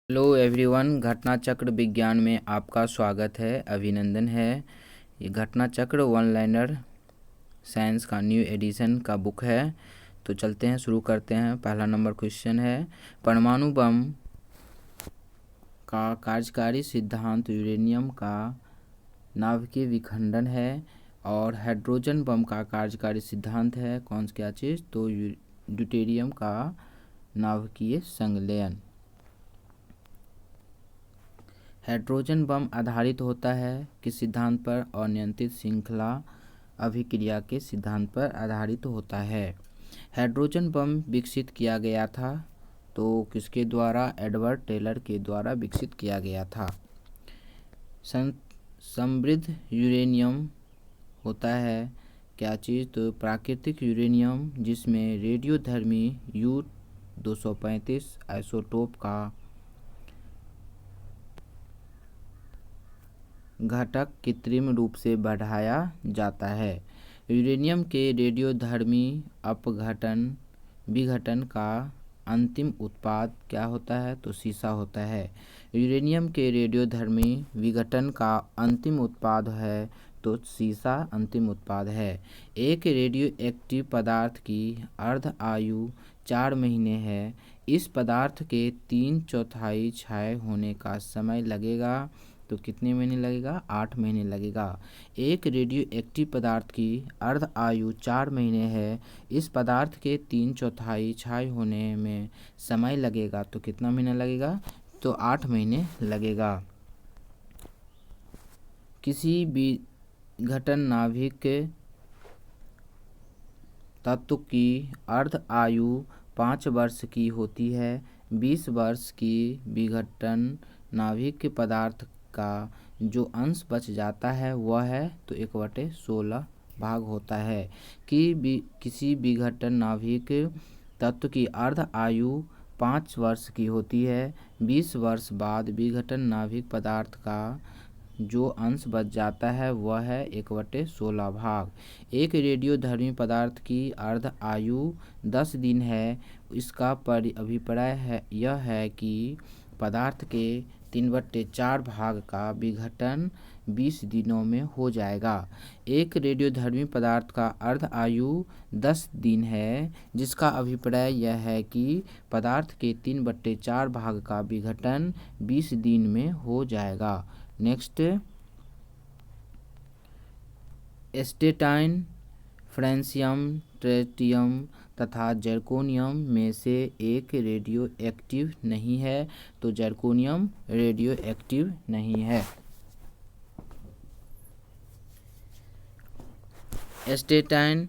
Hello everyone, घटना चक्र विज्ञान में आपका स्वागत है, अभिनंदन है। ये घटना चक्र वन लाइनर साइंस का न्यू एडिशन का बुक है। तो चलते हैं, शुरू करते हैं। पहला नंबर क्वेश्चन है, परमाणु बम का कार्यकारी सिद्धांत यूरेनियम का नाभिकीय विखंडन है और हाइड्रोजन बम का कार्यकारी सिद्धांत है कौन सी क्या चीज़, तो ड्यूटेरियम का नाभिकीय संलयन। हाइड्रोजन बम आधारित होता है किस सिद्धांत पर, अनियंत्रित श्रृंखला अभिक्रिया के सिद्धांत पर आधारित होता है। हाइड्रोजन बम विकसित किया गया था तो किसके द्वारा, एडवर्ड टेलर के द्वारा विकसित किया गया था। समृद्ध यूरेनियम होता है क्या चीज़, तो प्राकृतिक यूरेनियम जिसमें रेडियोधर्मी U-235 आइसोटोप का घटक कृत्रिम रूप से बढ़ाया जाता है। यूरेनियम के रेडियोधर्मी अपघटन विघटन का अंतिम उत्पाद क्या होता है, तो सीसा होता है। यूरेनियम के रेडियोधर्मी विघटन का अंतिम उत्पाद है तो सीसा अंतिम उत्पाद है। एक रेडियो एक्टिव पदार्थ की अर्ध आयु 4 महीने है। इस पदार्थ के 3/4 क्षय होने का समय लगेगा तो कितने महीने लगेगा, 8 महीने लगेगा। एक रेडियो एक्टिव पदार्थ की अर्ध आयु 4 महीने है। इस पदार्थ के 3/4 क्षय होने में समय लगेगा तो कितना महीना लगेगा, तो 8 महीने लगेगा। किसी भी घटन नाभिक तत्व की अर्ध आयु 5 वर्ष की होती है। 20 वर्ष की विघटन नाभिक पदार्थ का जो अंश बच जाता है वह है तो 1/16 भाग होता है। कि किसी विघटन नाभिक तत्व की अर्ध आयु 5 वर्ष की होती है। 20 वर्ष बाद विघटन नाभिक पदार्थ का जो अंश बच जाता है वह है 1/16 भाग। एक रेडियोधर्मी पदार्थ की अर्ध आयु 10 दिन है। इसका अभिप्राय है यह है कि पदार्थ के 3/4 भाग का विघटन 20 दिनों में हो जाएगा। एक रेडियोधर्मी पदार्थ का अर्ध आयु 10 दिन है जिसका अभिप्राय यह है कि पदार्थ के 3/4 भाग का विघटन 20 दिन में हो जाएगा। नेक्स्ट, एस्टेटाइन, फ्रांसियम, ट्रिटियम तथा जर्कोनियम में से एक रेडियो एक्टिव नहीं है तो जर्कोनियम रेडियो एक्टिव नहीं है। एस्टेटाइन,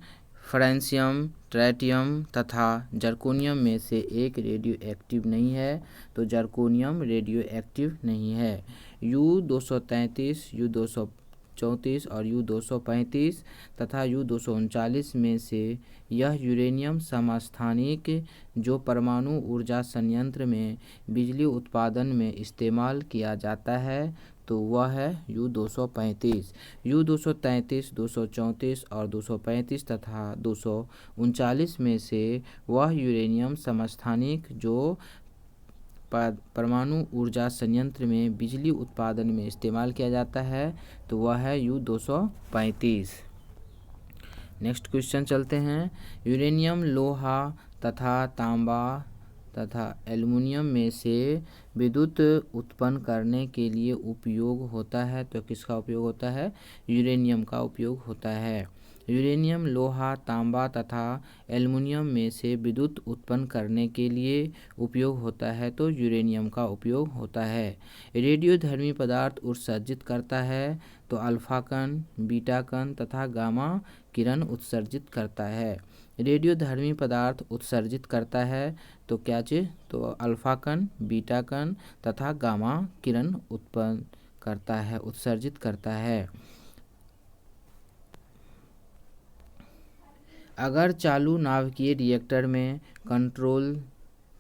फ्रांसियम, ट्रिटियम तथा जर्कोनियम में से एक रेडियो एक्टिव नहीं है तो जर्कोनियम रेडियो एक्टिव नहीं है। U-233, U-234 और U-235 तथा U-239 में से यह यूरेनियम समस्थानिक जो परमाणु ऊर्जा संयंत्र में बिजली उत्पादन में इस्तेमाल किया जाता है तो वह है U-235। U-233, 234 और 235 तथा 239 में से वह यूरेनियम समस्थानिक जो परमाणु ऊर्जा संयंत्र में बिजली उत्पादन में इस्तेमाल किया जाता है तो वह है U-235। नेक्स्ट क्वेश्चन चलते हैं। यूरेनियम लोहा तथा तांबा तथा एल्युमिनियम में से विद्युत उत्पन्न करने के लिए उपयोग होता है तो किसका उपयोग होता है, यूरेनियम का उपयोग होता है। यूरेनियम लोहा तांबा तथा एल्युमिनियम में से विद्युत उत्पन्न करने के लिए उपयोग होता है तो यूरेनियम का उपयोग होता है। रेडियोधर्मी पदार्थ उत्सर्जित करता है तो अल्फा कण, बीटा कण तथा गामा किरण उत्सर्जित करता है। रेडियोधर्मी पदार्थ उत्सर्जित करता है तो क्या चीज़, तो अल्फा कण, बीटा कण तथा गामा किरण उत्पन्न करता है, उत्सर्जित करता है। अगर चालू नाभिकीय रिएक्टर में कंट्रोल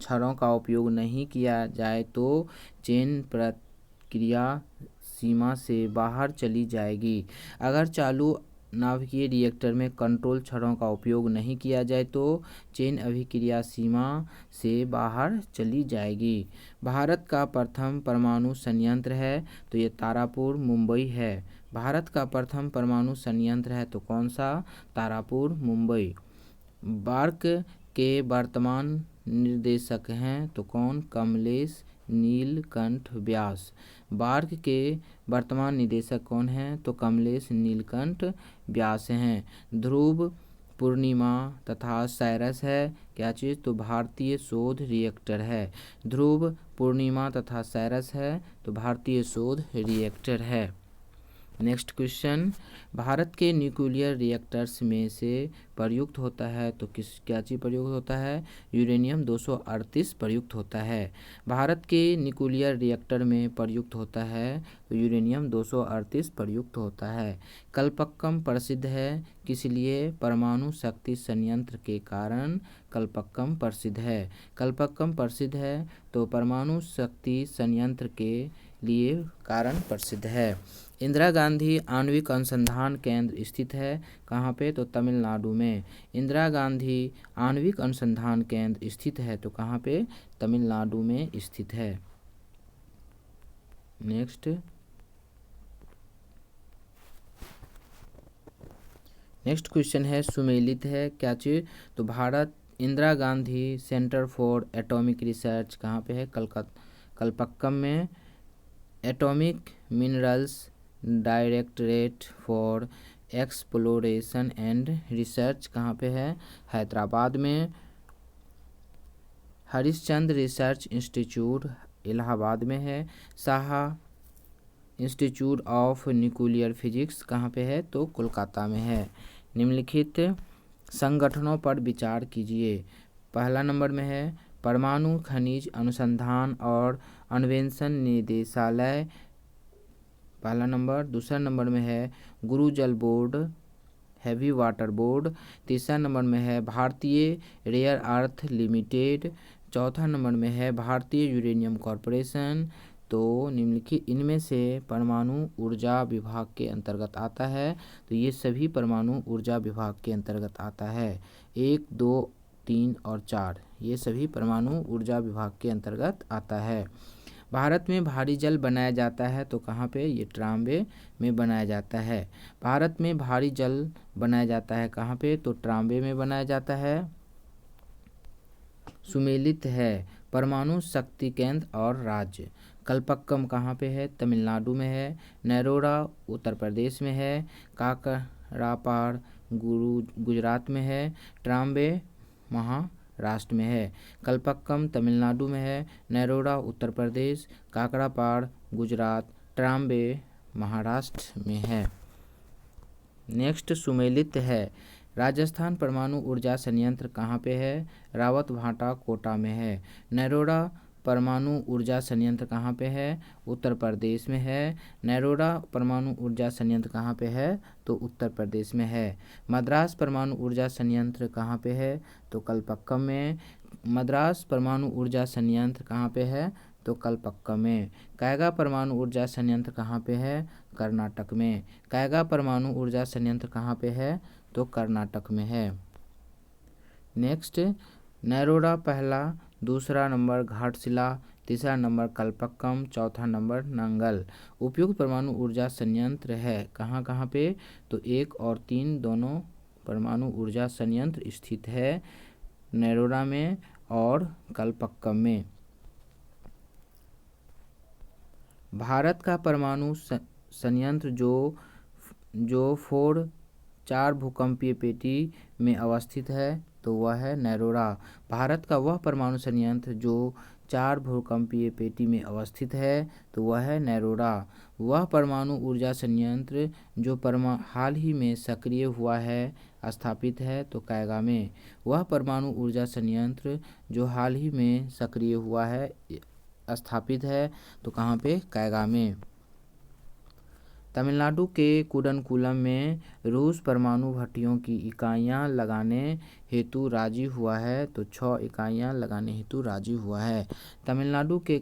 छड़ों का उपयोग नहीं किया जाए तो चेन प्रक्रिया सीमा से बाहर चली जाएगी। अगर चालू नाभिकीय रिएक्टर में कंट्रोल छड़ों का उपयोग नहीं किया जाए तो चेन अभिक्रिया सीमा से बाहर चली जाएगी। भारत का प्रथम परमाणु संयंत्र है तो ये तारापुर मुंबई है। भारत का प्रथम परमाणु संयंत्र है तो कौन सा? तारापुर मुंबई। बार्क के वर्तमान निर्देशक हैं तो कौन? कमलेश नीलकंठ व्यास। बार्क के वर्तमान निदेशक कौन हैं? तो कमलेश नीलकंठ व्यास हैं। ध्रुव, पूर्णिमा तथा साइरस है क्या चीज़? तो भारतीय शोध रिएक्टर है। ध्रुव, पूर्णिमा तथा साइरस है तो भारतीय शोध रिएक्टर है। नेक्स्ट क्वेश्चन, भारत के न्यूक्लियर रिएक्टर्स में से प्रयुक्त होता है तो क्या चीज़ प्रयुक्त होता है? यूरेनियम 238 प्रयुक्त होता है। भारत के न्यूक्लियर रिएक्टर में प्रयुक्त होता है तो यूरेनियम 238 प्रयुक्त होता है। कलपक्कम प्रसिद्ध है किस लिए? परमाणु शक्ति संयंत्र के कारण कलपक्कम प्रसिद्ध है। कलपक्कम प्रसिद्ध है तो परमाणु शक्ति संयंत्र के लिए कारण प्रसिद्ध है। इंदिरा गांधी आणविक अनुसंधान केंद्र स्थित है कहाँ पे? तो तमिलनाडु में। इंदिरा गांधी आणविक अनुसंधान केंद्र स्थित है तो कहाँ पे? तमिलनाडु में स्थित है। नेक्स्ट क्वेश्चन है सुमेलित है क्या चीज़? तो Bharat Indira Gandhi centre for atomic research कहाँ पे है? कलपक्कम में। Atomic minerals directorate for exploration and research कहाँ पे है? हैदराबाद में। हरिश्चंद्र रिसर्च इंस्टीट्यूट इलाहाबाद में है। Saha institute of nuclear physics कहाँ पे है? तो कोलकाता में है। निम्नलिखित संगठनों पर विचार कीजिए। पहला नंबर में है परमाणु खनिज अनुसंधान और अन्वेषण निदेशालय, पहला नंबर। दूसरा नंबर में है गुरु जल बोर्ड, हैवी वाटर बोर्ड। तीसरा नंबर में है भारतीय रेयर अर्थ लिमिटेड। चौथा नंबर में है भारतीय यूरेनियम कॉरपोरेशन। तो निम्नलिखित इनमें से परमाणु ऊर्जा विभाग के अंतर्गत आता है तो ये सभी परमाणु ऊर्जा विभाग के अंतर्गत आता है। 1, 2, 3 और 4 ये सभी परमाणु ऊर्जा विभाग के अंतर्गत आता है। भारत में भारी जल बनाया जाता है तो कहाँ पे? ये ट्राम्बे में बनाया जाता है। भारत में भारी जल बनाया जाता है कहाँ पे? तो ट्राम्बे में बनाया जाता है। सुमेलित है परमाणु शक्ति केंद्र और राज्य। कलपक्कम कहाँ पे है? तमिलनाडु में है। नरोड़ा उत्तर प्रदेश में है। काकरापाड़ गुजरात में है। ट्राम्बे महाराष्ट्र में है। कलपक्कम तमिलनाडु में है। नरोड़ा उत्तर प्रदेश, काकरापाड़ गुजरात, ट्राम्बे महाराष्ट्र में है। नेक्स्ट सुमेलित है राजस्थान परमाणु ऊर्जा संयंत्र कहाँ पे है? रावतभाटा कोटा में है। नरोड़ा परमाणु ऊर्जा संयंत्र कहाँ पे है? उत्तर प्रदेश में है। नरोड़ा परमाणु ऊर्जा संयंत्र कहाँ पे है? तो उत्तर प्रदेश में है। मद्रास परमाणु ऊर्जा संयंत्र कहाँ पे है? तो कलपक्कम में। मद्रास परमाणु ऊर्जा संयंत्र कहाँ पे है? तो कलपक्कम में। कैगा परमाणु ऊर्जा संयंत्र कहाँ पे है? कर्नाटक में। कैगा परमाणु ऊर्जा संयंत्र कहाँ पे है? तो कर्नाटक में है। नेक्स्ट नरोड़ा पहला, दूसरा नंबर घाटशिला, तीसरा नंबर कलपक्कम, चौथा नंबर नंगल। उपयुक्त परमाणु ऊर्जा संयंत्र है कहाँ कहाँ पे? तो 1 और 3 दोनों परमाणु ऊर्जा संयंत्र स्थित है नरोड़ा में और कलपक्कम में। भारत का परमाणु संयंत्र जो 4 भूकंपीय पेटी में अवस्थित है तो वह है नरोड़ा। भारत का वह परमाणु संयंत्र जो 4 भूकंपीय पेटी में अवस्थित है तो वह है नरोड़ा। वह परमाणु ऊर्जा संयंत्र जो हाल ही में सक्रिय हुआ है स्थापित है तो कैगा में। वह परमाणु ऊर्जा संयंत्र जो हाल ही में सक्रिय हुआ है स्थापित है तो कहाँ पे? कैगा में। तमिलनाडु के कुडनकुलम में रूस परमाणु भट्टियों की इकाइयाँ लगाने हेतु राजी हुआ है तो 6 इकाइयाँ लगाने हेतु राजी हुआ है। तमिलनाडु के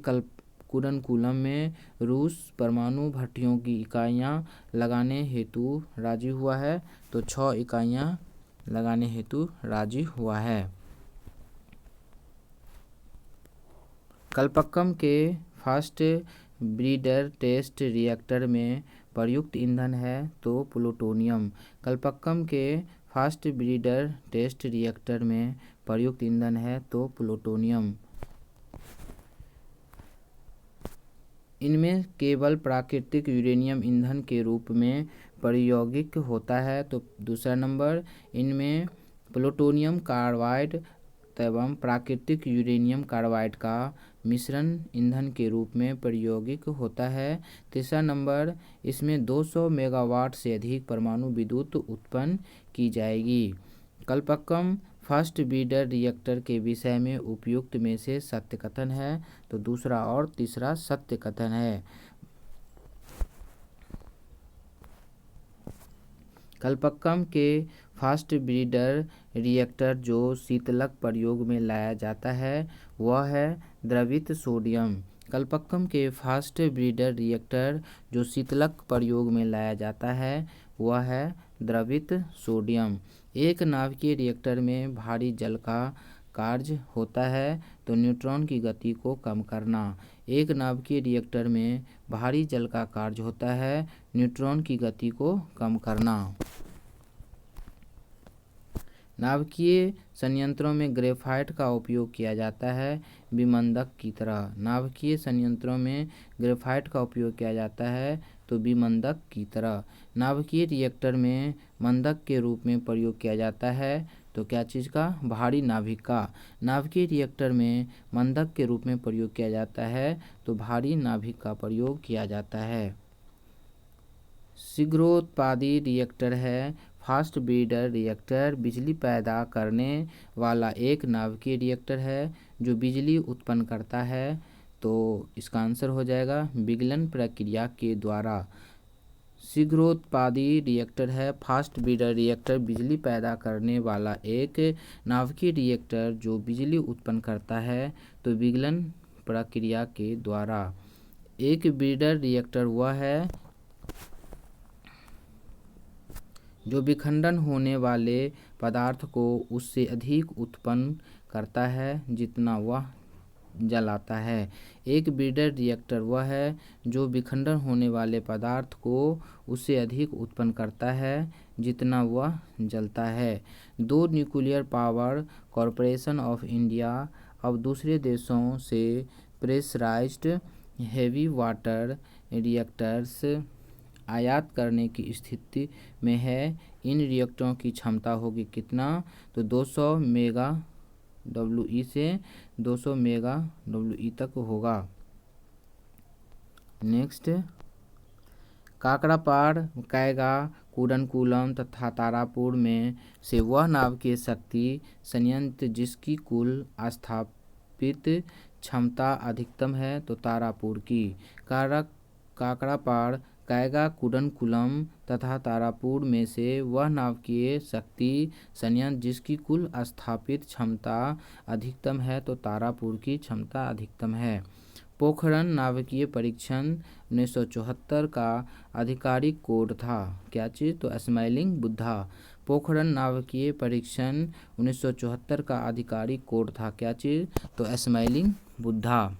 कुडनकुलम में रूस परमाणु भट्टियों की इकाइयाँ लगाने हेतु राजी हुआ है। तो 6 इकाइयाँ लगाने हेतु राजी हुआ है। कलपक्कम के फर्स्ट ब्रीडर टेस्ट रिएक्टर में प्रयुक्त ईंधन है तो प्लूटोनियम। कलपक्कम के फर्स्ट ब्रीडर टेस्ट रिएक्टर में प्रयुक्त ईंधन है तो प्लूटोनियम। इनमें केवल प्राकृतिक यूरेनियम ईंधन के रूप में प्रायोगिक होता है। तो दूसरा नंबर, इनमें प्लूटोनियम कार्बाइड एवं प्राकृतिक यूरेनियम कार्बाइड का मिश्रण ईंधन के रूप में प्रायोगिक होता है। तीसरा नंबर, इसमें 200 मेगावाट से अधिक परमाणु विद्युत उत्पन्न की जाएगी। कलपक्कम फर्स्ट ब्रीडर रिएक्टर के विषय में उपयुक्त में से सत्य कथन है। तो दूसरा और तीसरा सत्य कथन है। कलपक्कम के फर्स्ट ब्रीडर रिएक्टर जो शीतलक प्रयोग में लाया जाता है वह है द्रवित सोडियम। कलपक्कम के फर्स्ट ब्रीडर रिएक्टर जो शीतलक प्रयोग में लाया जाता है वह है द्रवित सोडियम। एक नाभिकीय रिएक्टर में भारी जल का कार्य होता है तो न्यूट्रॉन की गति को कम करना। एक नाभिकीय रिएक्टर में भारी जल का कार्य होता है न्यूट्रॉन की गति को कम करना। नाभिकीय संयंत्रों में ग्रेफाइट का उपयोग किया जाता है विमंदक की तरह। नाभिकीय संयंत्रों में ग्रेफाइट का उपयोग किया जाता है तो विमंदक की तरह। नाभिकीय रिएक्टर में मंदक के रूप में प्रयोग किया जाता है तो क्या चीज़ का? भारी नाभिक का। नाभिकीय रिएक्टर में मंदक के रूप में प्रयोग किया जाता है तो भारी नाभिक का प्रयोग किया जाता है। शीघ्रोत्पादी रिएक्टर है फास्ट ब्रीडर रिएक्टर। बिजली पैदा करने वाला एक नाभिकीय रिएक्टर है जो बिजली उत्पन्न करता है। तो इसका आंसर हो जाएगा विगलन प्रक्रिया के द्वारा। शीघ्रोत्पादी रिएक्टर है फास्ट ब्रीडर रिएक्टर। बिजली पैदा करने वाला एक नाभिकीय रिएक्टर जो बिजली उत्पन्न करता है तो विगलन प्रक्रिया के द्वारा। एक ब्रीडर रिएक्टर वह है जो विखंडन होने वाले पदार्थ को उससे अधिक उत्पन्न करता है जितना वह जलाता है। एक ब्रीडर रिएक्टर वह है जो विखंडन होने वाले पदार्थ को उससे अधिक उत्पन्न करता है जितना वह जलता है। 2 nuclear power corporation of India अब दूसरे देशों से प्रेशराइज्ड हेवी वाटर रिएक्टर्स आयात करने की स्थिति में है। इन रिएक्टरों की क्षमता होगी कितना? तो 200 मेगा WE से 200 मेगा WE तक होगा। नेक्स्ट, काकड़ापाड़, कैगा, कुडनकुलम तथा तारापुर में से वह नाभिकीय शक्ति संयंत्र जिसकी कुल स्थापित क्षमता अधिकतम है तो तारापुर की। काकड़ापाड़, कैगा, कुडनकुलम तथा तारापुर में से वह नाभिकीय शक्ति संयंत्र जिसकी कुल स्थापित क्षमता अधिकतम है तो तारापुर की क्षमता अधिकतम है। पोखरण नाभिकीय परीक्षण 1974 का आधिकारिक कोड था। क्या चीज़? तो स्माइलिंग बुद्धा। पोखरण नाभिकीय परीक्षण 1974 का आधिकारिक कोड था। क्या चीज़? तो स्माइलिंग बुद्धा।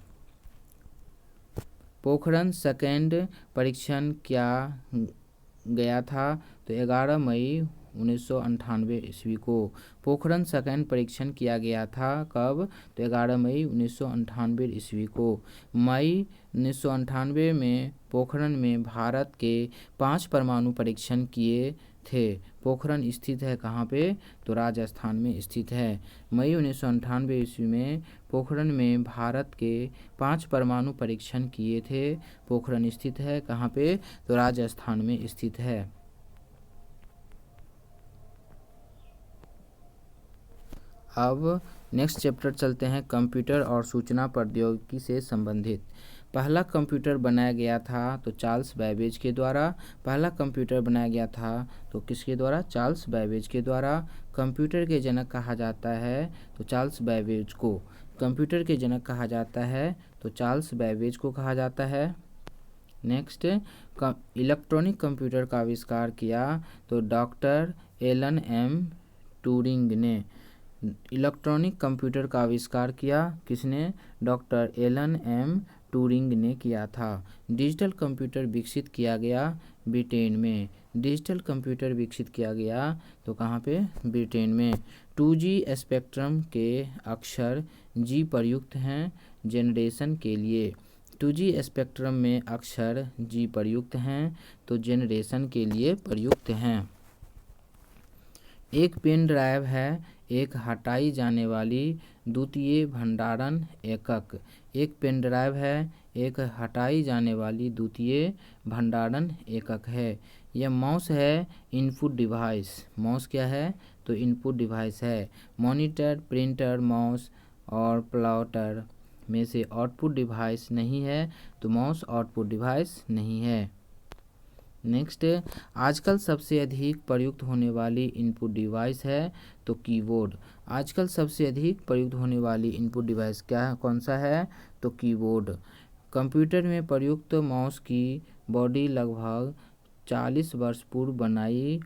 पोखरण सेकेंड परीक्षण क्या गया था? तो 11 मई 1998 ईस्वी को पोखरण सेकेंड परीक्षण किया गया था। कब? तो 11 मई 1998 ईस्वी को। मई 1998 में पोखरण में भारत के 5 परमाणु परीक्षण किए थे। पोखरण स्थित है कहाँ पे? तो राजस्थान में स्थित है। मई 1998 ईस्वी में पोखरण में भारत के 5 परमाणु परीक्षण किए थे। पोखरण स्थित है कहाँ पे? तो राजस्थान में स्थित है। अब नेक्स्ट चैप्टर चलते हैं कंप्यूटर और सूचना प्रौद्योगिकी से संबंधित। पहला कंप्यूटर बनाया गया था तो चार्ल्स बैबेज के द्वारा। पहला कंप्यूटर बनाया गया था तो किसके द्वारा? चार्ल्स बैबेज के द्वारा। कंप्यूटर के जनक कहा जाता है तो चार्ल्स बैबेज को। कंप्यूटर के जनक कहा जाता है तो तो चार्ल्स बैबेज को कहा जाता है। नेक्स्ट, इलेक्ट्रॉनिक कंप्यूटर का आविष्कार किया तो डॉक्टर एलन एम ट्यूरिंग ने इलेक्ट्रॉनिक कंप्यूटर का आविष्कार किया। किसने? डॉक्टर एलन एम ट्यूरिंग ने किया था। डिजिटल कंप्यूटर विकसित किया गया ब्रिटेन में। डिजिटल कंप्यूटर विकसित किया गया तो कहाँ पे? ब्रिटेन में। 2G स्पेक्ट्रम के अक्षर G प्रयुक्त हैं जेनरेशन के लिए। 2G स्पेक्ट्रम में अक्षर G प्रयुक्त हैं तो जेनरेशन के लिए प्रयुक्त हैं। एक पेन ड्राइव है एक हटाई जाने वाली द्वितीय भंडारण एकक। एक पेन ड्राइव है एक हटाई जाने वाली द्वितीय भंडारण एकक है। यह माउस है इनपुट डिवाइस। माउस क्या है? तो इनपुट डिवाइस है। मॉनिटर, प्रिंटर, माउस और प्लॉटर में से आउटपुट डिवाइस नहीं है तो माउस आउटपुट डिवाइस नहीं है। नेक्स्ट, आजकल सबसे अधिक प्रयुक्त होने वाली इनपुट डिवाइस है तो कीबोर्ड। आजकल सबसे अधिक प्रयुक्त होने वाली इनपुट डिवाइस कौन सा है? तो कीबोर्ड। कंप्यूटर में प्रयुक्त माउस की बॉडी लगभग 40 वर्ष पूर्व बनाई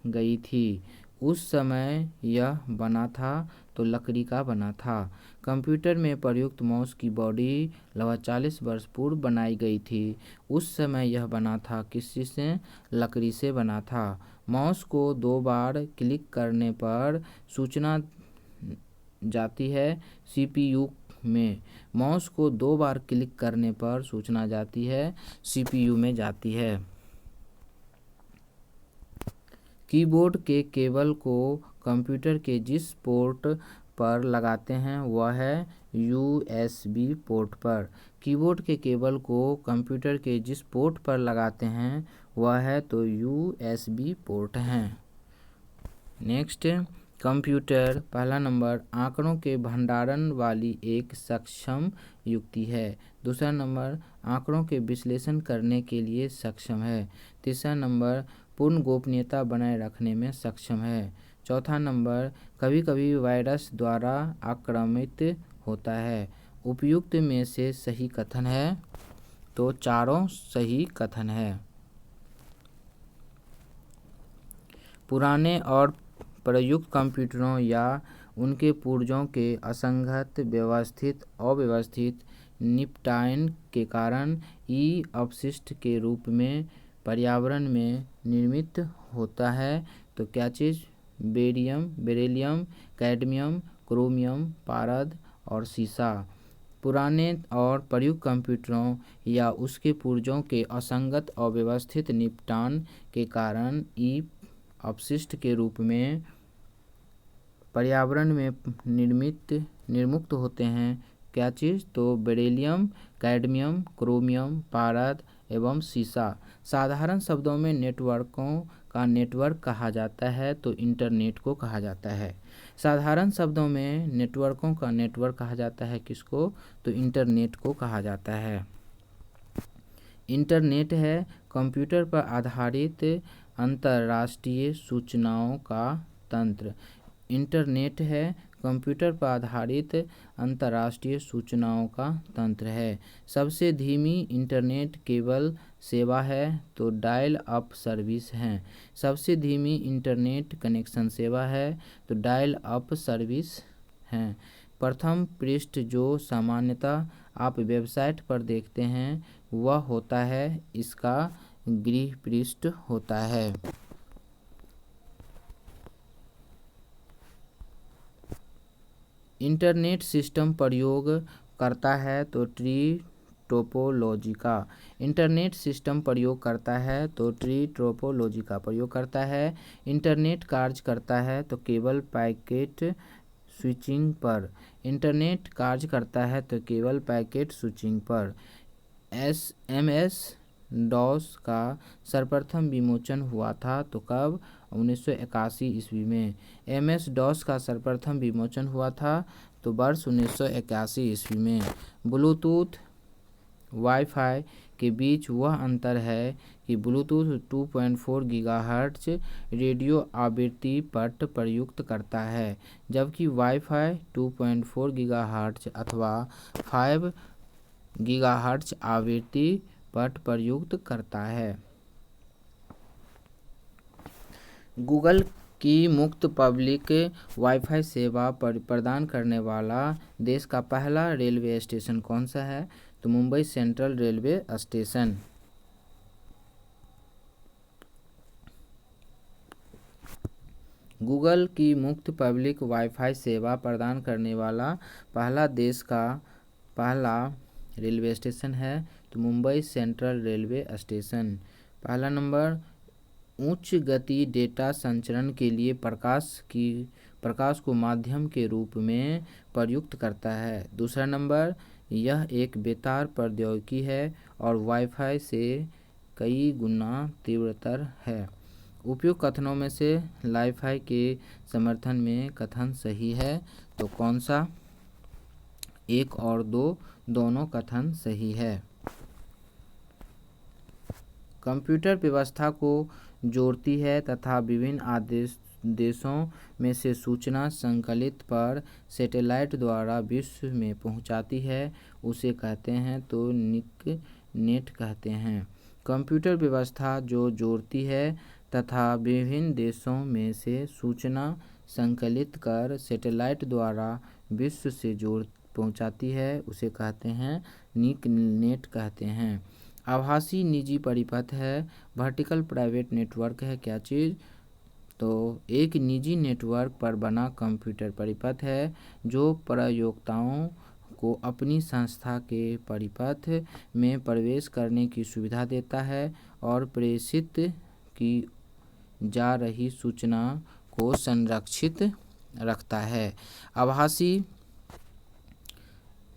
गई थी। उस समय यह बना था तो लकड़ी का बना था। कंप्यूटर में प्रयुक्त माउस की बॉडी लगभग 40 वर्ष पूर्व बनाई गई थी। उस समय यह बना था किस चीज़ से? लकड़ी से बना था। माउस को 2 बार क्लिक करने पर सूचना जाती है CPU में। माउस को 2 बार क्लिक करने पर सूचना जाती है CPU में जाती है। कीबोर्ड के केबल को कंप्यूटर के जिस पोर्ट पर लगाते हैं वह है USB पोर्ट पर। कीबोर्ड के केबल को कंप्यूटर के जिस पोर्ट पर लगाते हैं वह है तो USB पोर्ट हैं। नेक्स्ट, कंप्यूटर पहला नंबर आंकड़ों के भंडारण वाली एक सक्षम युक्ति है। दूसरा नंबर आंकड़ों के विश्लेषण करने के लिए सक्षम है। तीसरा नंबर पूर्ण गोपनीयता बनाए रखने में सक्षम है। चौथा नंबर कभी कभी वायरस द्वारा आक्रामित होता है। उपयुक्त में से सही कथन है तो चारों सही कथन है। पुराने और प्रयुक्त कंप्यूटरों या उनके पुर्जों के असंगत, व्यवस्थित, अव्यवस्थित निपटान के कारण अपशिष्ट के रूप में पर्यावरण में निर्मित होता है तो क्या चीज़? बेरिलियम, कैडमियम, क्रोमियम, पारद और सीसा। पुराने और प्रयुक्त कंप्यूटरों या उसके पुर्जों के असंगत, अव्यवस्थित निपटान के कारण अपशिष्ट के रूप में पर्यावरण में निर्मुक्त होते हैं। क्या चीज़? तो बेरिलियम, कैडमियम, क्रोमियम, पारद एवं सीसा। साधारण शब्दों में नेटवर्कों का नेटवर्क कहा जाता है तो इंटरनेट को कहा जाता है। साधारण शब्दों में नेटवर्कों का नेटवर्क कहा जाता है किसको? तो इंटरनेट को कहा जाता है। इंटरनेट है कंप्यूटर पर आधारित अंतर्राष्ट्रीय सूचनाओं का तंत्र। इंटरनेट है कंप्यूटर पर आधारित अंतर्राष्ट्रीय सूचनाओं का तंत्र है। सबसे धीमी इंटरनेट केबल सेवा है तो डायल अप सर्विस है। सबसे धीमी इंटरनेट कनेक्शन सेवा है तो डायल अप सर्विस है। प्रथम पृष्ठ जो सामान्यतः आप वेबसाइट पर देखते हैं वह होता है इसका गृह पृष्ठ होता है। इंटरनेट सिस्टम प्रयोग करता है तो ट्री टोपोलॉजी का। इंटरनेट सिस्टम प्रयोग करता है तो ट्री टोपोलॉजी का प्रयोग करता है। इंटरनेट कार्य करता है तो केबल पैकेट स्विचिंग पर। इंटरनेट कार्य करता है तो केबल पैकेट स्विचिंग पर। MS DOS का सर्वप्रथम विमोचन हुआ था तो कब? 1981 ईस्वी में। MS DOS का सर्वप्रथम विमोचन हुआ था तो वर्ष 1981 ईस्वी में। ब्लूटूथ वाईफाई के बीच वह अंतर है कि ब्लूटूथ 2.4 गीगाहर्ट्ज रेडियो आवृत्ति पर प्रयुक्त करता है जबकि वाईफाई 2.4 गीगाहर्ट्ज अथवा 5 गीगाहर्ट्ज आवृत्ति पर प्रयुक्त करता है। गूगल की मुफ्त पब्लिक वाईफाई सेवा प्रदान करने वाला देश का पहला रेलवे स्टेशन कौन सा है? तो Mumbai central railway station. Google की मुफ्त पब्लिक वाईफाई सेवा प्रदान करने वाला पहला देश का पहला रेलवे स्टेशन है तो मुंबई सेंट्रल रेलवे स्टेशन। पहला नंबर, उच्च गति डेटा संचरण के लिए प्रकाश को माध्यम के रूप में प्रयुक्त करता है। दूसरा नंबर, यह एक बेतार प्रौद्योगिकी है और वाईफाई से कई गुना तीव्रतर है। उपयुक्त कथनों में से वाईफाई के समर्थन में कथन सही है तो कौन सा? 1 और 2 दोनों कथन सही है। कंप्यूटर व्यवस्था को जोड़ती है तथा विभिन्न देशों में से सूचना संकलित पर सैटेलाइट द्वारा विश्व में पहुंचाती है, उसे कहते हैं तो नेट कहते हैं। कंप्यूटर व्यवस्था जो जोड़ती है तथा विभिन्न देशों में से सूचना संकलित कर सैटेलाइट द्वारा विश्व से पहुंचाती है, उसे कहते हैं नेट कहते हैं। आभासी निजी परिपथ है, वर्टिकल प्राइवेट नेटवर्क है क्या चीज़? तो एक निजी नेटवर्क पर बना कंप्यूटर परिपथ है जो प्रयोक्ताओं को अपनी संस्था के परिपथ में प्रवेश करने की सुविधा देता है और प्रेषित की जा रही सूचना को संरक्षित रखता है। आभासी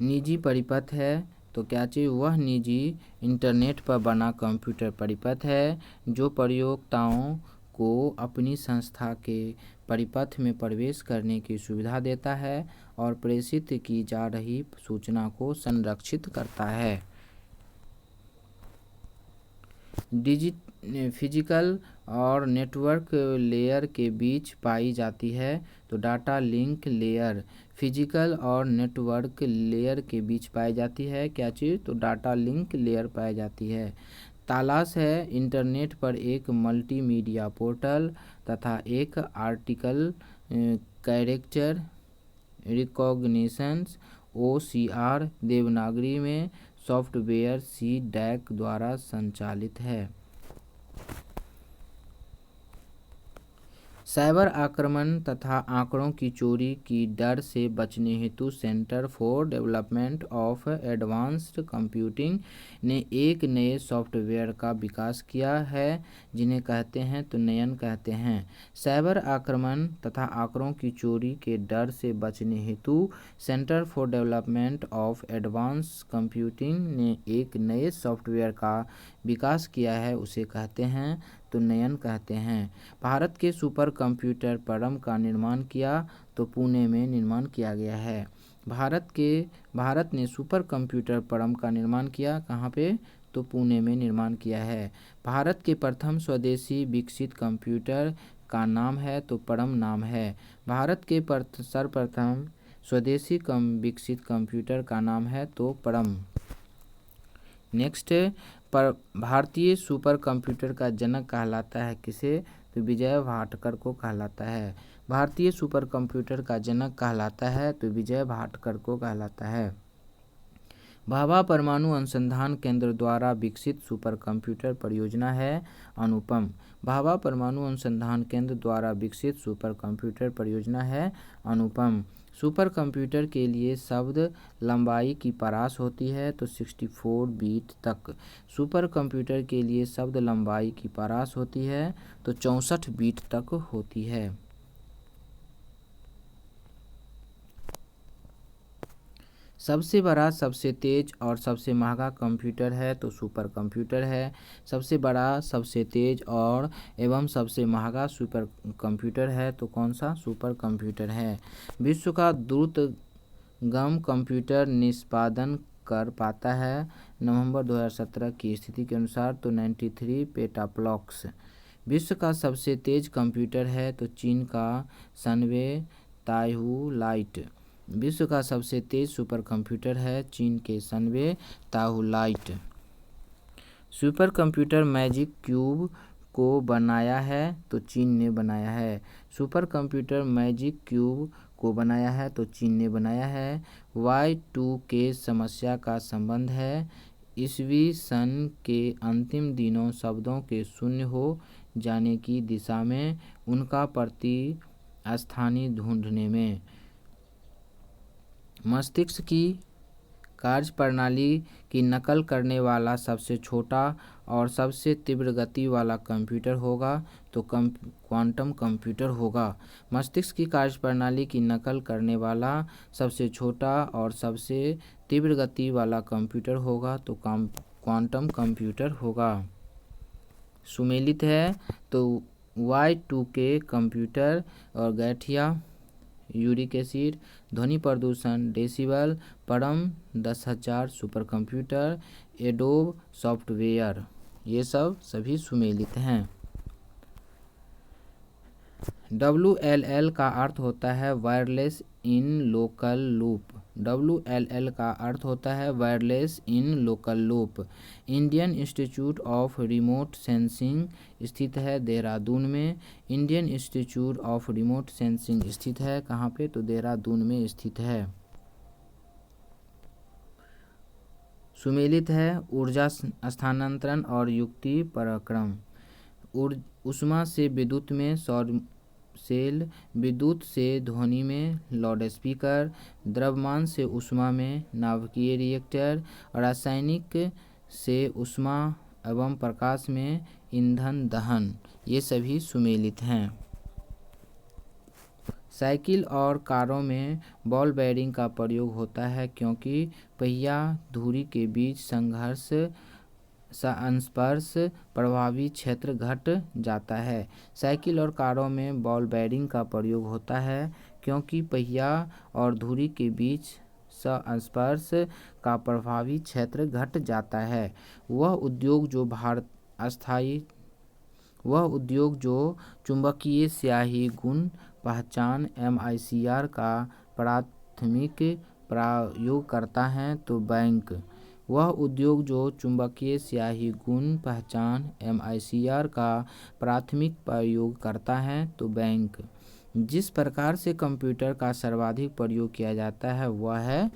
निजी परिपथ है तो क्या चीज़? वह निजी इंटरनेट पर बना कंप्यूटर परिपथ है जो प्रयोक्ताओं को अपनी संस्था के परिपथ में प्रवेश करने की सुविधा देता है और प्रेषित की जा रही सूचना को संरक्षित करता है। फिजिकल और नेटवर्क लेयर के बीच पाई जाती है तो डाटा लिंक लेयर फिजिकल और नेटवर्क लेयर के बीच पाई जाती है क्या चीज़? तो डाटा लिंक लेयर पाई जाती है। तालाश है इंटरनेट पर एक मल्टीमीडिया पोर्टल तथा एक article character recognition OCR Devanagari में सॉफ्टवेयर CDAC द्वारा संचालित है। साइबर आक्रमण तथा आंकड़ों की चोरी की डर से बचने हेतु centre for development of advanced computing ने एक नए सॉफ्टवेयर का विकास किया है जिन्हें कहते हैं तो नयन कहते हैं। साइबर आक्रमण तथा आंकड़ों की चोरी के डर से बचने हेतु centre for development of advanced computing ने एक नए सॉफ्टवेयर का विकास किया है, उसे कहते हैं तो नयन कहते हैं। भारत के सुपर कंप्यूटर परम का निर्माण किया तो पुणे में निर्माण किया गया है। भारत ने सुपर कंप्यूटर परम का निर्माण किया कहाँ पे? तो पुणे में निर्माण किया है। भारत के प्रथम स्वदेशी विकसित कंप्यूटर का नाम है तो परम नाम है। भारत के सर्वप्रथम स्वदेशी विकसित कंप्यूटर का नाम है तो परम। नेक्स्ट, पर भारतीय सुपर कंप्यूटर का जनक कहलाता है किसे? तो विजय भाटकर को कहलाता है। भारतीय सुपर कंप्यूटर का जनक कहलाता है तो विजय भाटकर को कहलाता है। भाभा परमाणु अनुसंधान केंद्र द्वारा विकसित सुपर कंप्यूटर परियोजना है अनुपम। भाभा परमाणु अनुसंधान केंद्र द्वारा विकसित सुपर कंप्यूटर परियोजना है अनुपम। सुपर कंप्यूटर के लिए शब्द लंबाई की परास होती है तो 64 बीट तक। सुपर कंप्यूटर के लिए शब्द लंबाई की परास होती है तो 64 बीट तक होती है। सबसे बड़ा, सबसे तेज और सबसे महंगा कंप्यूटर है तो सुपर कंप्यूटर है। सबसे बड़ा, सबसे तेज और एवं सबसे महंगा सुपर कंप्यूटर है तो कौन सा? सुपर कंप्यूटर है। विश्व का द्रुतगम कंप्यूटर निष्पादन कर पाता है नवंबर 2017 की स्थिति के अनुसार तो 93 पेटाफ्लॉप्स। विश्व का सबसे तेज कंप्यूटर है तो चीन का सनवे ताइहू लाइट। विश्व का सबसे तेज सुपर कंप्यूटर है चीन के Sunway TaihuLight. Super computer magic cube को बनाया है तो चीन ने बनाया है। सुपर कंप्यूटर मैजिक क्यूब को बनाया है तो चीन ने बनाया है। Y2K समस्या का संबंध है ईसवी सन के अंतिम दिनों शब्दों के शून्य हो जाने की दिशा में उनका प्रतिस्थानी ढूंढने में। मस्तिष्क की कार्यप्रणाली की नकल करने वाला सबसे छोटा और सबसे तीव्र गति वाला कंप्यूटर होगा तो क्वांटम कंप्यूटर होगा। मस्तिष्क की कार्यप्रणाली की नकल करने वाला सबसे छोटा और सबसे तीव्र गति वाला कंप्यूटर होगा तो क्वांटम कंप्यूटर होगा। सुमेलित है तो Y2K कंप्यूटर और गठिया यूरिक एसिड, ध्वनि प्रदूषण डेसिबल, परम 10,000 सुपर कंप्यूटर, एडोब सॉफ्टवेयर, ये सब सभी सुमेलित हैं। WLL का अर्थ होता है wireless in local loop. WLL का अर्थ होता है wireless in local loop. Indian institute of remote sensing स्थित है देहरादून में। Indian institute of remote sensing स्थित है कहाँ पे? तो देहरादून में स्थित है। सुमेलित है ऊर्जा स्थानांतरण और युक्ति पराक्रम। ऊष्मा से विद्युत में सौर सेल, विद्युत से ध्वनि में लाउडस्पीकर, द्रव्यमान से ऊष्मा में नाभिकीय रिएक्टर, रासायनिक से ऊष्मा एवं प्रकाश में ईंधन दहन, ये सभी सुमेलित हैं। साइकिल और कारों में बॉल बेयरिंग का प्रयोग होता है क्योंकि पहिया धुरी के बीच संघर्ष संस्पर्श प्रभावी क्षेत्र घट जाता है। साइकिल और कारों में बॉल बेयरिंग का प्रयोग होता है क्योंकि पहिया और धुरी के बीच संस्पर्श का प्रभावी क्षेत्र घट जाता है। वह उद्योग जो चुंबकीय स्याही गुण पहचान MICR का प्राथमिक प्रयोग करता है तो बैंक। वह उद्योग जो चुंबकीय स्याही गुण पहचान MICR का प्राथमिक प्रयोग करता है तो बैंक। जिस प्रकार से कंप्यूटर का सर्वाधिक प्रयोग किया जाता है वह है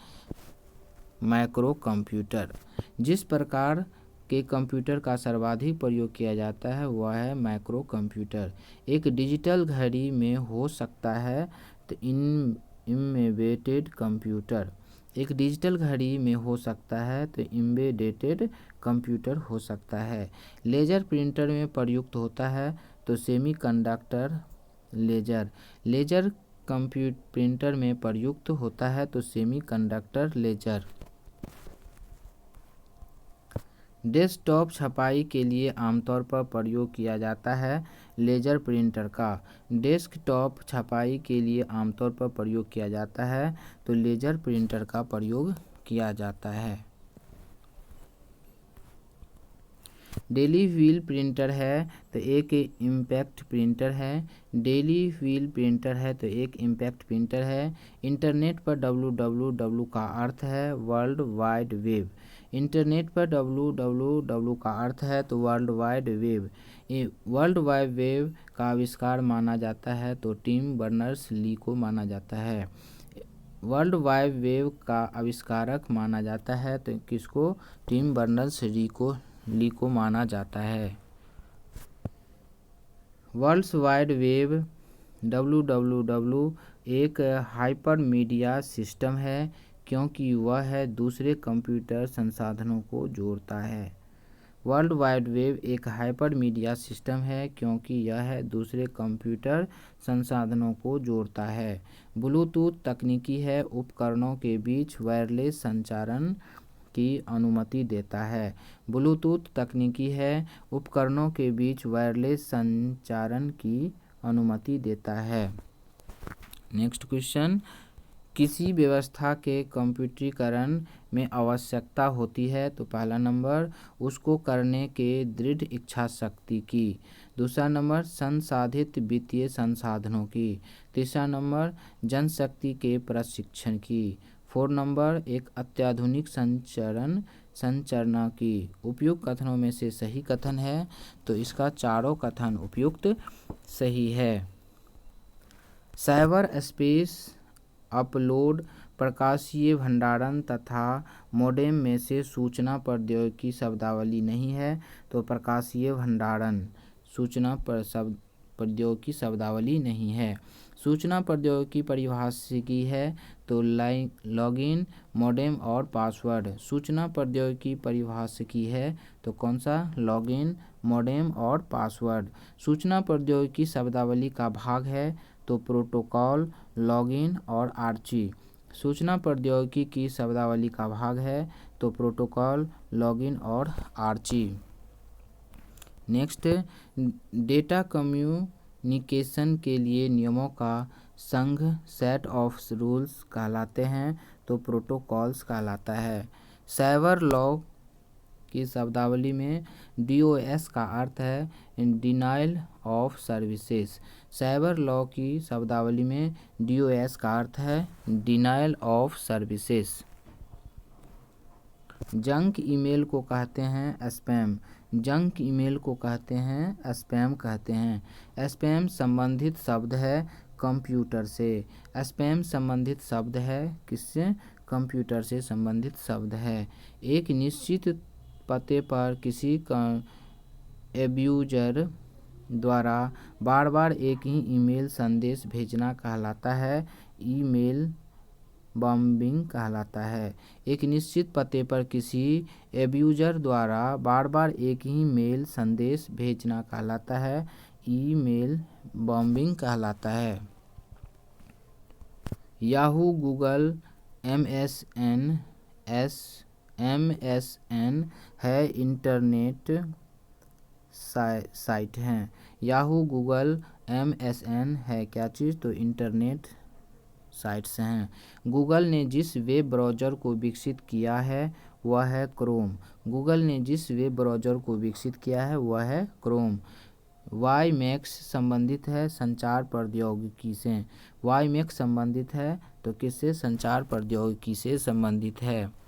माइक्रो कंप्यूटर। जिस प्रकार के कंप्यूटर का सर्वाधिक प्रयोग किया जाता है वह है माइक्रो कंप्यूटर। एक डिजिटल घड़ी में हो सकता है तो एम्बेडेड कंप्यूटर। एक डिजिटल घड़ी में हो सकता है तो एम्बेडेड कंप्यूटर हो सकता है। लेजर प्रिंटर में प्रयुक्त होता है तो सेमीकंडक्टर लेजर। लेजर प्रिंटर में प्रयुक्त होता है तो सेमीकंडक्टर लेजर। डेस्कटॉप छपाई के लिए आमतौर पर प्रयोग किया जाता है लेजर प्रिंटर का। डेस्कटॉप छपाई के लिए आमतौर पर प्रयोग किया जाता है तो लेजर प्रिंटर का प्रयोग किया जाता है। डेली व्हील प्रिंटर है तो एक इम्पैक्ट प्रिंटर है। डेली व्हील प्रिंटर है तो एक इम्पैक्ट प्रिंटर है। इंटरनेट पर www का अर्थ है वर्ल्ड वाइड वेब। इंटरनेट पर www का अर्थ है तो world wide web. World wide web का आविष्कार माना जाता है तो टिम बर्नर्स-ली को माना जाता है। वर्ल्ड वाइड वेब का आविष्कारक माना जाता है तो किसको? टिम बर्नर्स-ली को माना जाता है। वर्ल्ड वाइड वेब www एक हाइपरमीडिया सिस्टम है क्योंकि वह दूसरे कंप्यूटर संसाधनों को जोड़ता है। वर्ल्ड वाइड वेब एक हाइपरमीडिया सिस्टम है क्योंकि यह दूसरे कंप्यूटर संसाधनों को जोड़ता है। ब्लूटूथ तकनीकी है उपकरणों के बीच वायरलेस संचारण की अनुमति देता है। ब्लूटूथ तकनीकी है उपकरणों के बीच वायरलेस संचारण की अनुमति देता है। नेक्स्ट क्वेश्चन, किसी व्यवस्था के कंप्यूटरीकरण में आवश्यकता होती है तो पहला नंबर उसको करने के दृढ़ इच्छा शक्ति की, दूसरा नंबर संसाधित वित्तीय संसाधनों की, तीसरा नंबर जनशक्ति के प्रशिक्षण की, 4 नंबर एक अत्याधुनिक संरचना की। उपयुक्त कथनों में से सही कथन है तो इसका चारों कथन उपयुक्त सही है। साइबर स्पेस अपलोड प्रकाशीय भंडारण तथा मोडेम में से सूचना प्रौद्योगिकी शब्दावली नहीं है तो प्रकाशीय भंडारण सूचना प्रौद्योगिकी शब्दावली नहीं है। सूचना प्रौद्योगिकी परिभाषिकी है तो लॉगिन, मोडेम और पासवर्ड। सूचना प्रौद्योगिकी परिभाषिकी है तो कौन सा? लॉगिन, मोडेम और पासवर्ड। सूचना प्रौद्योगिकी शब्दावली का भाग है तो प्रोटोकॉल, लॉगिन और आर्ची। सूचना प्रौद्योगिकी की शब्दावली का भाग है तो प्रोटोकॉल, लॉगिन और आर्ची। नेक्स्ट, डेटा कम्युनिकेशन के लिए नियमों का संघ सेट ऑफ रूल्स कहलाते हैं तो प्रोटोकॉल्स कहलाता है। साइबर लॉ की शब्दावली में DOS का अर्थ है denial of services. Cyber law की शब्दावली में DOS का अर्थ है denial of services. Junk email को कहते हैं स्पैम। जंक ईमेल को कहते हैं स्पैम कहते हैं। स्पैम संबंधित शब्द है कंप्यूटर से। स्पैम संबंधित शब्द है किससे? कंप्यूटर से संबंधित शब्द है। एक निश्चित पते पर किसी एब्यूजर द्वारा बार बार एक ही ईमेल संदेश भेजना कहलाता है ईमेल बॉम्बिंग कहलाता है। एक निश्चित पते पर किसी एब्यूजर द्वारा बार बार एक ही मेल संदेश भेजना कहलाता है ईमेल बॉम्बिंग कहलाता है। याहू, गूगल, MSN है इंटरनेट साइट हैं। याहू, गूगल, MSN है क्या चीज़? तो इंटरनेट साइट्स हैं। गूगल ने जिस वेब ब्राउज़र को विकसित किया है वह है क्रोम। गूगल ने जिस वेब ब्राउज़र को विकसित किया है वह है क्रोम। वाईमैक्स संबंधित है संचार प्रौद्योगिकी से। वाईमैक्स संबंधित है तो किससे? संचार प्रौद्योगिकी से संबंधित है।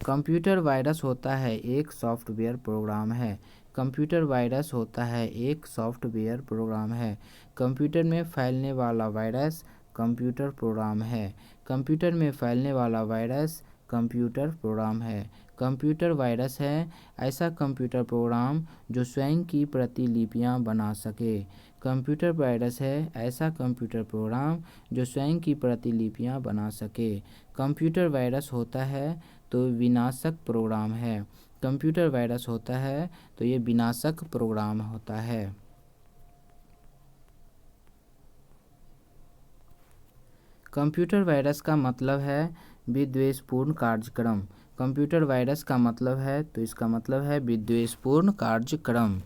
कंप्यूटर वायरस होता है एक सॉफ्टवेयर प्रोग्राम है। कंप्यूटर वायरस होता है एक सॉफ्टवेयर प्रोग्राम है। कंप्यूटर में फैलने वाला वायरस कंप्यूटर प्रोग्राम है। कंप्यूटर में फैलने वाला वायरस कंप्यूटर प्रोग्राम है। कंप्यूटर वायरस है ऐसा कंप्यूटर प्रोग्राम जो स्वयं की प्रतिलिपियां बना सके। कंप्यूटर वायरस है ऐसा कंप्यूटर प्रोग्राम जो स्वयं की प्रतिलिपियां बना सके। कंप्यूटर वायरस होता है तो विनाशक प्रोग्राम है। कंप्यूटर वायरस होता है तो ये विनाशक प्रोग्राम होता है। कंप्यूटर वायरस का मतलब है विद्वेषपूर्ण कार्यक्रम। कंप्यूटर वायरस का मतलब है तो इसका मतलब है विद्वेषपूर्ण कार्यक्रम।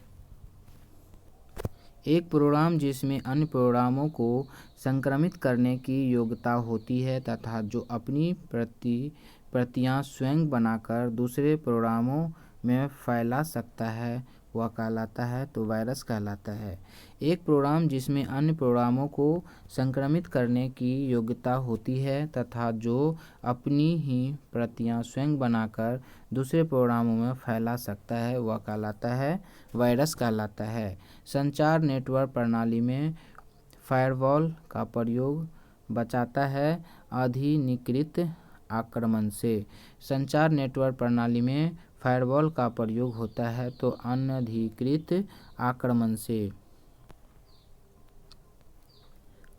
एक प्रोग्राम जिसमें अन्य प्रोग्रामों को संक्रमित करने की योग्यता होती है तथा जो अपनी प्रतियां स्वयं बनाकर दूसरे प्रोग्रामों में फैला सकता है वह कहलाता है तो वायरस कहलाता है। एक प्रोग्राम जिसमें अन्य प्रोग्रामों को संक्रमित करने की योग्यता होती है तथा जो अपनी ही प्रतियां स्वयं बनाकर दूसरे प्रोग्रामों में फैला सकता है वह कहलाता है वायरस कहलाता है। संचार नेटवर्क प्रणाली में फायरवॉल का प्रयोग बचाता है अनधिकृत आक्रमण से। संचार नेटवर्क प्रणाली में फायरवॉल का प्रयोग होता है तो अनधिकृत आक्रमण से।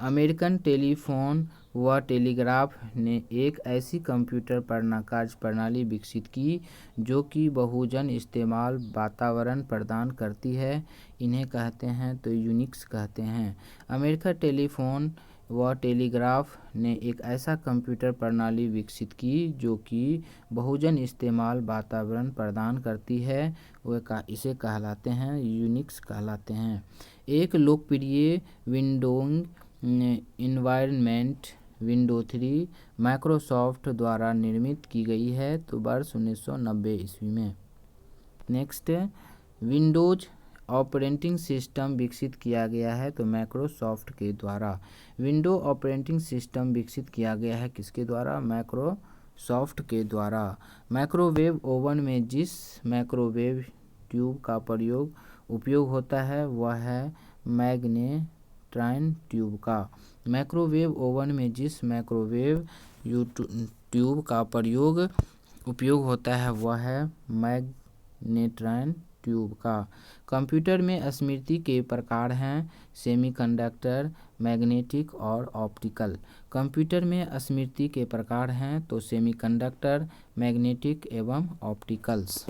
अमेरिकन टेलीफोन व टेलीग्राफ ने एक ऐसी कंप्यूटर कार्य प्रणाली विकसित की जो कि बहुजन इस्तेमाल वातावरण प्रदान करती है। इन्हें कहते हैं तो यूनिक्स कहते हैं। अमेरिकन टेलीफोन व टेलीग्राफ ने एक ऐसा कंप्यूटर प्रणाली विकसित की जो कि बहुजन इस्तेमाल वातावरण प्रदान करती है इसे कहलाते हैं यूनिक्स कहलाते हैं। एक लोकप्रिय विंडोइंग इन्वायरमेंट विंडो 3 माइक्रोसॉफ्ट द्वारा निर्मित की गई है? तो वर्ष 1990 ईस्वी में। नेक्स्ट, विंडोज ऑपरेटिंग सिस्टम विकसित किया गया है? तो माइक्रोसॉफ्ट के द्वारा। विंडो ऑपरेटिंग सिस्टम विकसित किया गया है किसके द्वारा? माइक्रोसॉफ्ट के द्वारा। माइक्रोवेव ओवन में जिस माइक्रोवेव ट्यूब का उपयोग होता है वह है मैग्नेट्रॉन ट्यूब का। माइक्रोवेव ओवन में जिस माइक्रोवेव ट्यूब का उपयोग होता है वह है मैग्नेट्रॉन ट्यूब का। कंप्यूटर में स्मृति के प्रकार हैं सेमीकंडक्टर, मैग्नेटिक और ऑप्टिकल। कंप्यूटर में स्मृति के प्रकार हैं तो सेमीकंडक्टर, मैग्नेटिक एवं ऑप्टिकल्स।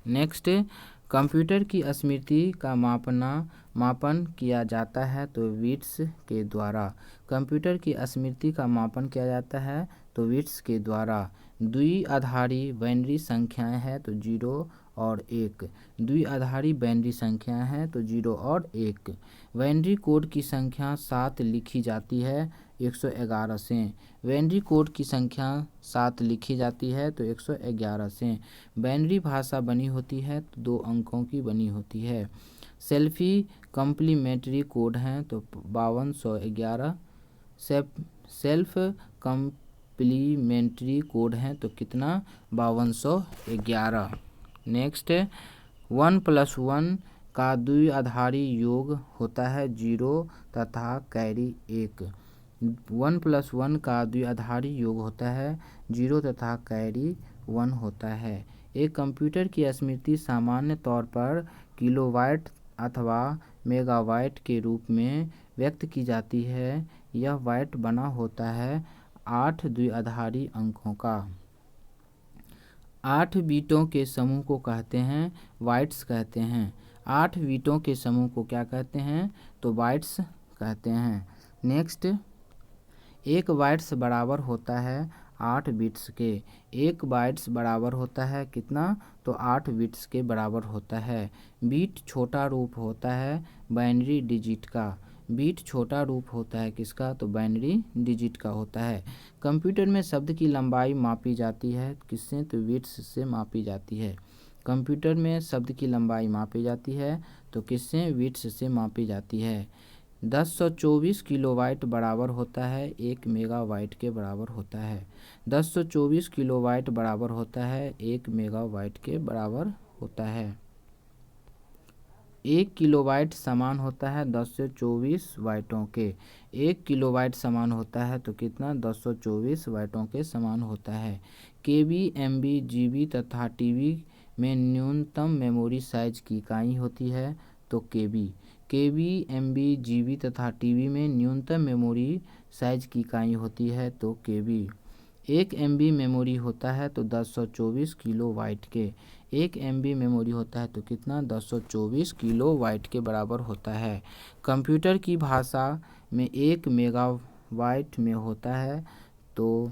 नेक्स्ट, कंप्यूटर की स्मृति का मापन किया जाता है तो बिट्स के द्वारा। कंप्यूटर की स्मृति का मापन किया जाता है तो बिट्स के द्वारा। द्विआधारी बाइनरी संख्याएं हैं तो 0 और 1। द्विआधारी बाइनरी संख्याएं हैं तो 0 और 1। बाइनरी कोड की संख्या 7 लिखी जाती है 111 से। बाइनरी कोड की संख्या 7 लिखी जाती है तो 111 से। बाइनरी भाषा बनी होती है तो 2 अंकों की बनी होती है। सेल्फी कम्प्लीमेंट्री कोड हैं तो 5211। सेल्फ कम्प्लीमेंट्री कोड हैं तो कितना? 5211। नेक्स्ट, 1+1 का द्विआधारी योग होता है 0 तथा कैरी 1। 1+1 का द्विआधारी योग होता है 0 तथा कैरी 1 होता है। एक कंप्यूटर की स्मृति सामान्य तौर पर किलोबाइट अथवा मेगाबाइट के रूप में व्यक्त की जाती है। यह बाइट बना होता है 8 द्विआधारी अंकों का। 8 बीटों के समूह को कहते हैं बाइट्स कहते हैं। 8 बीटों के समूह को क्या कहते हैं? तो बाइट्स कहते हैं। नेक्स्ट, 1 बाइट्स बराबर होता है 8 बिट्स के। 1 बाइट्स बराबर होता है कितना? तो 8 बिट्स के बराबर होता है। बीट छोटा रूप होता है बाइनरी डिजिट का। बीट छोटा रूप होता है किसका? तो बाइनरी डिजिट का होता है। कंप्यूटर में शब्द की लंबाई मापी जाती है किससे? तो बिट्स से मापी जाती है। कंप्यूटर में शब्द की लंबाई मापी जाती है तो किससे? बिट्स से मापी जाती है। 1024 किलोबाइट बराबर होता है 1 मेगाबाइट के बराबर होता है। 1024 किलोबाइट बराबर होता है 1 मेगाबाइट के बराबर होता है। 1 किलोबाइट समान होता है 1024 बाइटों के। 1 किलोबाइट समान होता है तो कितना? 1024 बाइटों के समान होता है। केबी, एमबी, जीबी तथा टीबी में न्यूनतम मेमोरी साइज की इकाई होती है तो केबी। केबी, एमबी, जीबी तथा टीबी में न्यूनतम मेमोरी साइज की इकाई होती है तो केबी। 1 MB मेमोरी होता है तो 1024 किलोबाइट के। 1 MB मेमोरी होता है तो कितना? 1024 किलोबाइट के बराबर होता है। कंप्यूटर की भाषा में 1 मेगाबाइट में होता है तो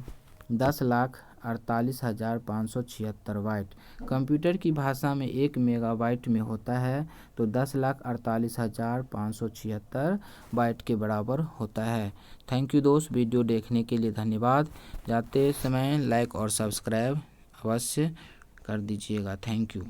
10,48,576 बाइट। कंप्यूटर की भाषा में 1 मेगाबाइट में होता है तो 10,48,576 बाइट के बराबर होता है। थैंक यू दोस्त, वीडियो देखने के लिए धन्यवाद। जाते समय लाइक और सब्सक्राइब अवश्य कर दीजिएगा। Thank you.